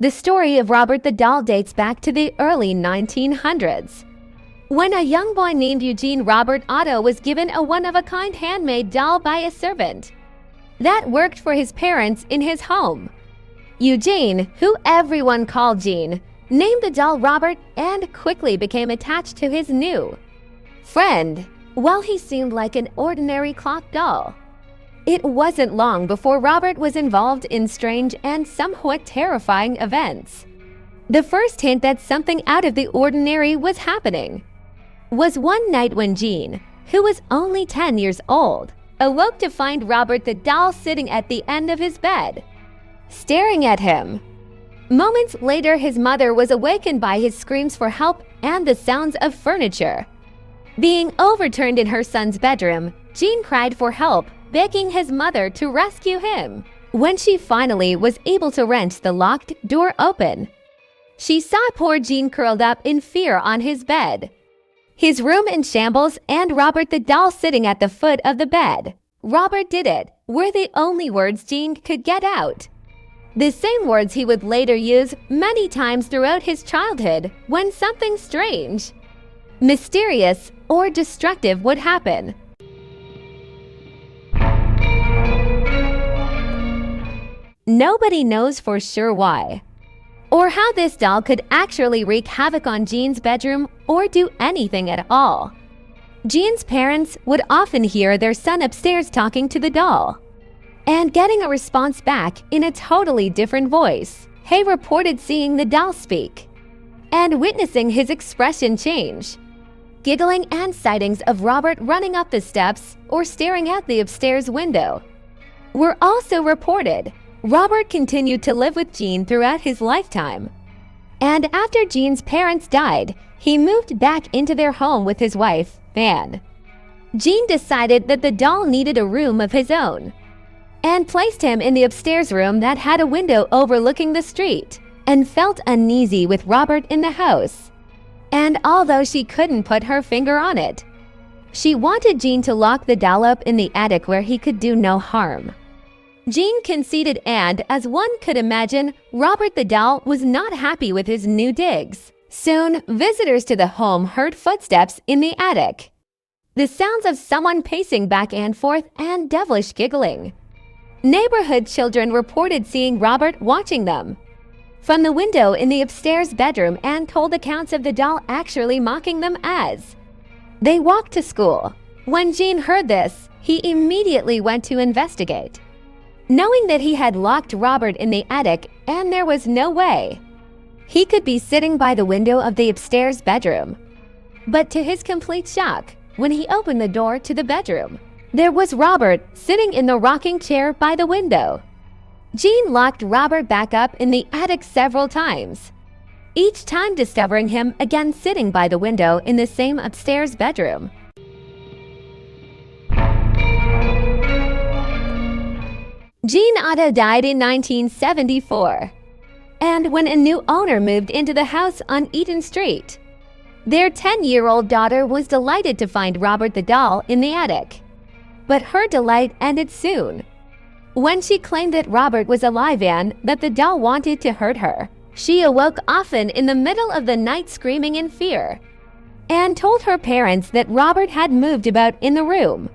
The story of Robert the doll dates back to the early 1900s, when a young boy named Eugene Robert Otto was given a one-of-a-kind handmade doll by a servant that worked for his parents in his home. Eugene, who everyone called Gene, named the doll Robert and quickly became attached to his new friend. While he seemed like an ordinary clock doll, it wasn't long before Robert was involved in strange and somewhat terrifying events. The first hint that something out of the ordinary was happening was one night when Gene, who was only 10 years old, awoke to find Robert the doll sitting at the end of his bed, staring at him. Moments later, his mother was awakened by his screams for help and the sounds of furniture being overturned in her son's bedroom. Gene cried for help, begging his mother to rescue him. When she finally was able to wrench the locked door open, she saw poor Gene curled up in fear on his bed, his room in shambles, and Robert the doll sitting at the foot of the bed. "Robert did it" were the only words Gene could get out. The same words he would later use many times throughout his childhood when something strange, mysterious, or destructive would happen. Nobody knows for sure why, or how this doll could actually wreak havoc on Gene's bedroom or do anything at all. Gene's parents would often hear their son upstairs talking to the doll and getting a response back in a totally different voice. Hay reported seeing the doll speak and witnessing his expression change. Giggling and sightings of Robert running up the steps or staring out the upstairs window were also reported. Robert continued to live with Gene throughout his lifetime, and after Gene's parents died, he moved back into their home with his wife, Van. Gene decided that the doll needed a room of his own and placed him in the upstairs room that had a window overlooking the street, and felt uneasy with Robert in the house. And although she couldn't put her finger on it, she wanted Gene to lock the doll up in the attic where he could do no harm. Gene conceded, and as one could imagine, Robert the doll was not happy with his new digs. Soon, visitors to the home heard footsteps in the attic, the sounds of someone pacing back and forth, and devilish giggling. Neighborhood children reported seeing Robert watching them from the window in the upstairs bedroom and told accounts of the doll actually mocking them as they walked to school. When Gene heard this, he immediately went to investigate, knowing that he had locked Robert in the attic and there was no way he could be sitting by the window of the upstairs bedroom. But to his complete shock, when he opened the door to the bedroom, there was Robert sitting in the rocking chair by the window. Gene locked Robert back up in the attic several times, each time discovering him again sitting by the window in the same upstairs bedroom. Gene Otto died in 1974, and when a new owner moved into the house on Eaton Street, their 10-year-old daughter was delighted to find Robert the doll in the attic. But her delight ended soon when she claimed that Robert was alive and that the doll wanted to hurt her. She awoke often in the middle of the night screaming in fear and told her parents that Robert had moved about in the room